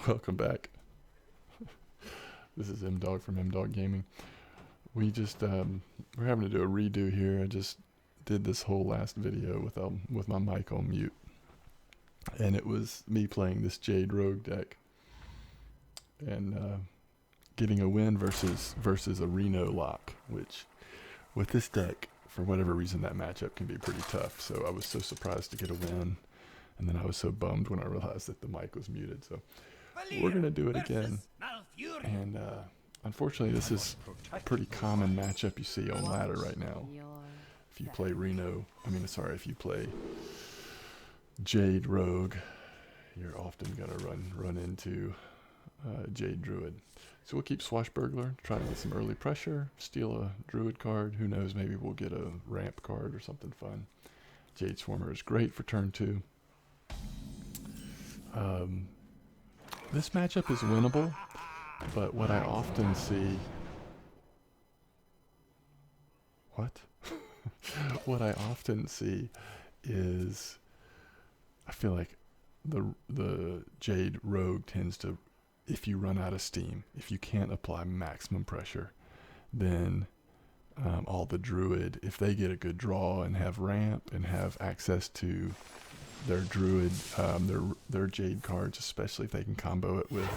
Welcome back. This is M Dog from M Dog Gaming. We just we're having to do a redo here. I just did this whole last video with my mic on mute, and it was me playing this Jade Rogue deck and getting a win versus a Reno lock, which with this deck, for whatever reason, that matchup can be pretty tough. So I was so surprised to get a win, and then I was so bummed when I realized that the mic was muted. So we're gonna do it again, and unfortunately this is a pretty common matchup you see on ladder right now. If you play if you play Jade Rogue, you're often gonna run into Jade Druid. So we'll keep Swashbuckler, try to get some early pressure, steal a Druid card. Who knows, maybe we'll get a ramp card or something fun. Jade Swarmer is great for turn 2. This matchup is winnable, but what I often see... What? What I often see is... I feel like the Jade Rogue tends to... If you run out of steam, if you can't apply maximum pressure, then all the Druid, if they get a good draw and have ramp and have access to their Druid, their Jade cards, especially if they can combo it with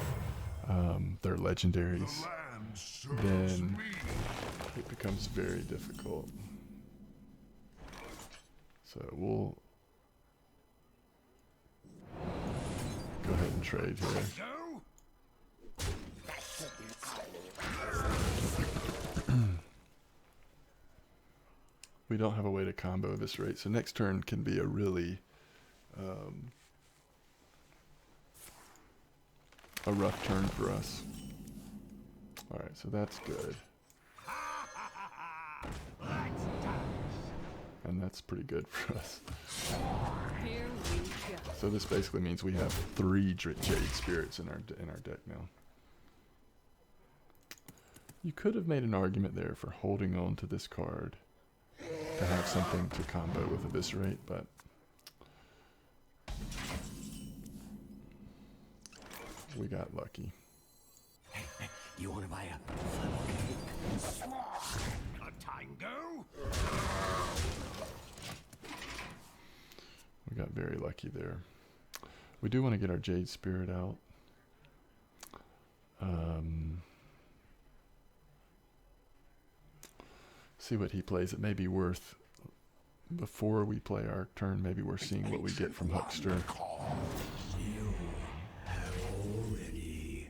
their legendaries, then it becomes very difficult. So we'll go ahead and trade here. We don't have a way to combo this rate, so next turn can be a really a rough turn for us. Alright, so that's good. And that's pretty good for us. So this basically means we have 3 Jade Spirits in our deck now. You could have made an argument there for holding on to this card to have something to combo with Eviscerate, but we got lucky. You want to buy a funnel cake? A tango? We got very lucky there. We do want to get our Jade Spirit out. See what he plays. It may be worth, before we play our turn, maybe we're seeing what we get from Huckster. You have already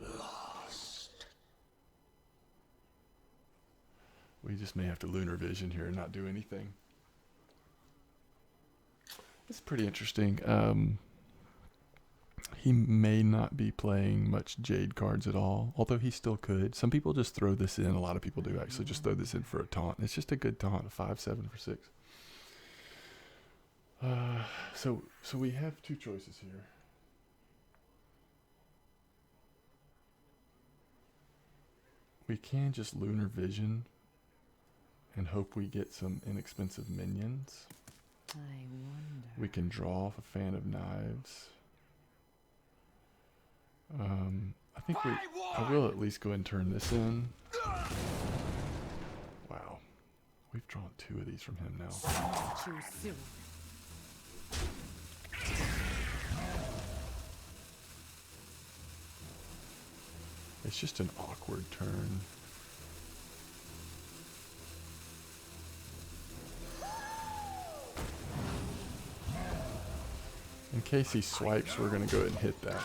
lost. We just may have to Lunar Vision here and not do anything. It's pretty interesting. He may not be playing much Jade cards at all, although he still could. Some people just throw this in. A lot of people do actually just throw this in for a taunt. It's just a good taunt, a 5/7 for 6. So we have 2 choices here. We can just Lunar Vision and hope we get some inexpensive minions. I wonder. We can draw off a Fan of Knives. I think I will at least go ahead and turn this in. Wow. We've drawn 2 of these from him now. Too soon. It's just an awkward turn. In case he swipes, we're going to go ahead and hit that.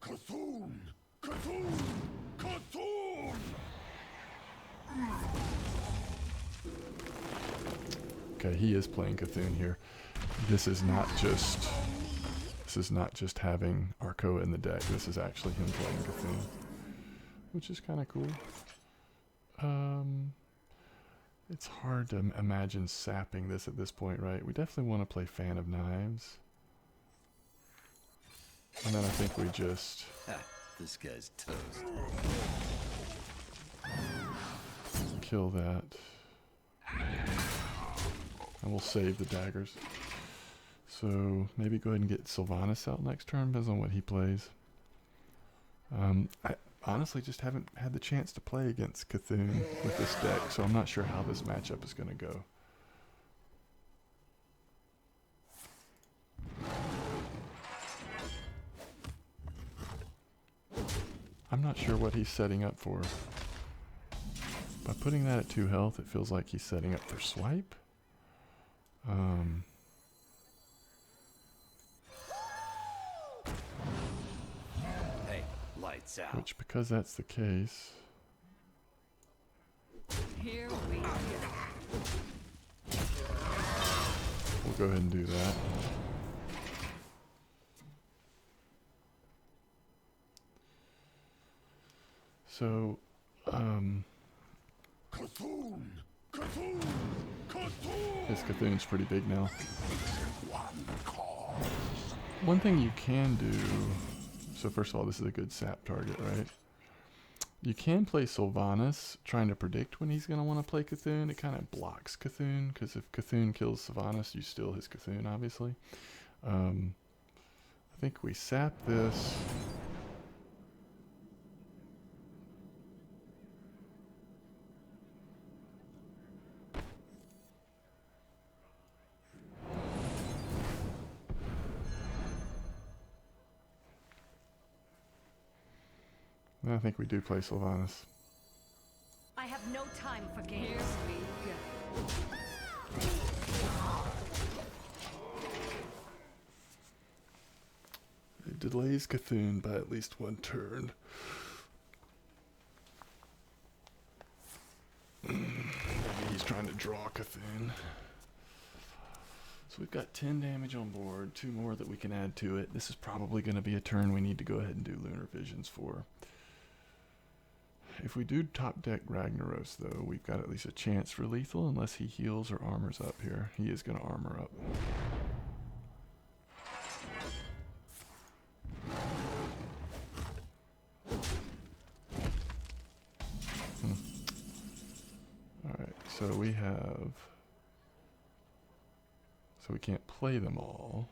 Cthulhu! Cthulhu! Cthulhu! Okay, he is playing Cthulhu here. This is not just having Arcoa in the deck. This is actually him playing Cthulhu, which is kind of cool. It's hard to imagine sapping this at this point, right? We definitely want to play Fan of Knives. And then I think we just... This guy's toast. Kill that. And we'll save the daggers. So maybe go ahead and get Sylvanas out next turn, depends on what he plays. I honestly just haven't had the chance to play against Cthulhu with this deck, so I'm not sure how this matchup is going to go. I'm not sure what he's setting up for. By putting that at 2 health, it feels like he's setting up for swipe. Hey, lights out. Which, because that's the case, Here we go. we'll go ahead and do that. So, Cthulhu! Cthulhu! Cthulhu! his Cthulhu's pretty big now. One cause. One thing you can do, so first of all, this is a good sap target, right? You can play Sylvanas, trying to predict when he's going to want to play Cthulhu. It kind of blocks Cthulhu, because if Cthulhu kills Sylvanas, you steal his Cthulhu, obviously. I think we sap this. I think we do play Sylvanas. I have no time for games. Here we go. It delays Cthulhu by at least 1 turn. Maybe he's trying to draw Cthulhu. So we've got 10 damage on board, 2 more that we can add to it. This is probably going to be a turn we need to go ahead and do Lunar Visions for. If we do top deck Ragnaros, though, we've got at least a chance for lethal unless he heals or armors up here. He is going to armor up. Alright, so we have... So we can't play them all.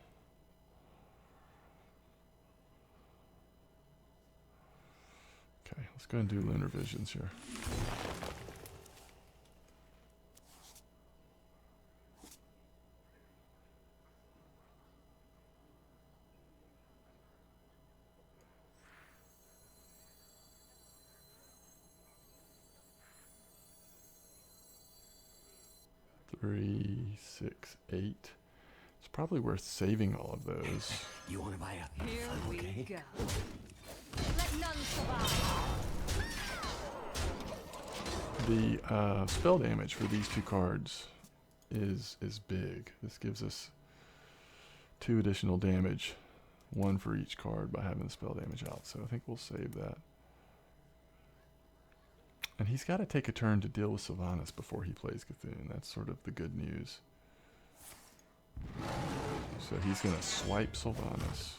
Okay, let's go ahead and do Lunar Visions here. Three, 6, 8. It's probably worth saving all of those. You want to buy a Here funnel we cake? go. Let none survive. The spell damage for these 2 cards is big. This gives us 2 additional damage, 1 for each card by having the spell damage out. So I think we'll save that. And he's got to take a turn to deal with Sylvanas before he plays Cthulhu. That's sort of the good news. So he's going to swipe Sylvanas.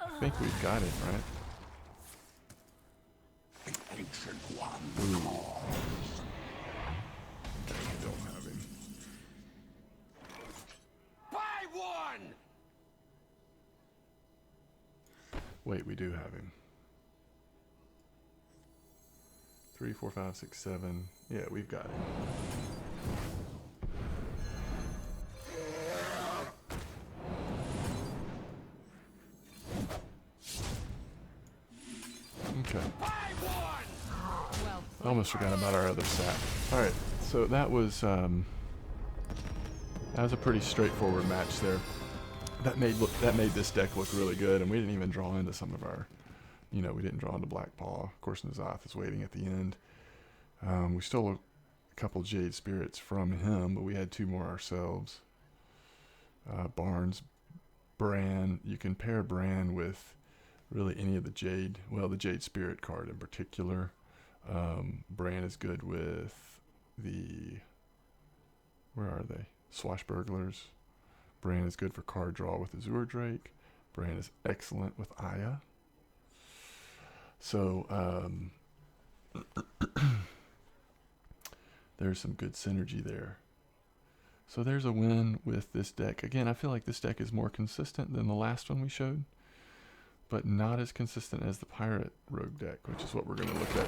I think we've got it, right? The ancient one. Ooh. Okay, we don't have him. Buy one! Wait, we do have him. 3, 4, 5, 6, 7. Yeah, we've got him. Okay. Well, I almost forgot about our other sap. Alright, so that was a pretty straightforward match there. That made this deck look really good, and we didn't even draw into some of our, we didn't draw into Black Paw. Of course, Nazoth is waiting at the end. We stole a couple Jade Spirits from him, but we had 2 more ourselves. Barnes, Bran. You can pair Bran with really any of the Jade, well, the Jade Spirit card in particular. Bran is good with the, where are they? Swashbucklers. Bran is good for card draw with Azure Drake. Bran is excellent with Aya. So, there's some good synergy there. So there's a win with this deck. Again, I feel like this deck is more consistent than the last one we showed, but not as consistent as the Pirate Rogue deck, which is what we're going to look at